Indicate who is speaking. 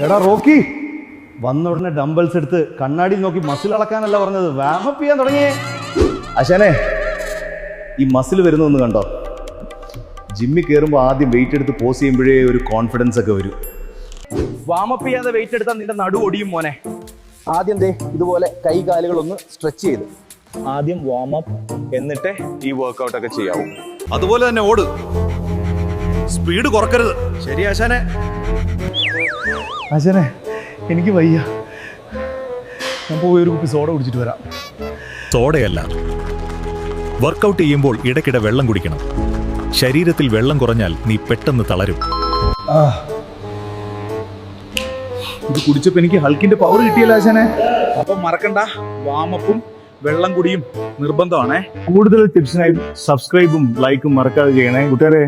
Speaker 1: എടാ റോക്കി, വന്ന ഉടനെ ഡംബിൾസ് എടുത്ത് കണ്ണാടി നോക്കി മസിൽ അളക്കാനല്ല പറഞ്ഞത്, വാമപ്പ് ചെയ്യാൻ തുടങ്ങിയേ. അശാനെ, ഈ മസിൽ വരുന്നൊന്ന് കണ്ടോ? ജിമ്മിൽ കയറുമ്പോൾ ആദ്യം വെയിറ്റ് എടുത്ത് പോസ് ചെയ്യുമ്പോഴേ ഒരു കോൺഫിഡൻസ് ഒക്കെ വരും. വാമപ്പ് ചെയ്യാതെ വെയിറ്റ് എടുത്താൽ നിന്റെ നടു ഒടിയും മോനെ. ആദ്യം ഇതുപോലെ കൈ കാലുകളൊന്ന് സ്ട്രെച്ച് ചെയ്ത് ആദ്യം വാമപ്പ്, എന്നിട്ട് ഈ വർക്കൗട്ട് ഒക്കെ ചെയ്യാവും.
Speaker 2: അതുപോലെ തന്നെ ഓട്, സ്പീഡ് കുറക്കരുത്. ശരി ആശാനെ?
Speaker 1: ആശാനെ, എനിക്ക് വയ്യ, ഞാൻ പോയി ഒരു കുപ്പി സോഡ കുടിച്ചിട്ട് വരാം.
Speaker 3: സോഡയല്ല, വർക്കൗട്ട് ചെയ്യുമ്പോൾ ഇടയ്ക്കിടെ വെള്ളം കുടിക്കണം. ശരീരത്തിൽ വെള്ളം കുറഞ്ഞാൽ നീ പെട്ടെന്ന് തളരും.
Speaker 1: ഇത് കുടിച്ചപ്പോ എനിക്ക് ഹൾക്കിന്റെ പവർ കിട്ടിയല്ലോ ആശാനെ. അപ്പം മറക്കണ്ട, വാമപ്പും വെള്ളം കുടിയും നിർബന്ധമാണേ. കൂടുതൽ ടിപ്സിനായി സബ്സ്ക്രൈബും ലൈക്കും മറക്കാതെ ചെയ്യണേ കൂട്ടുകാരെ.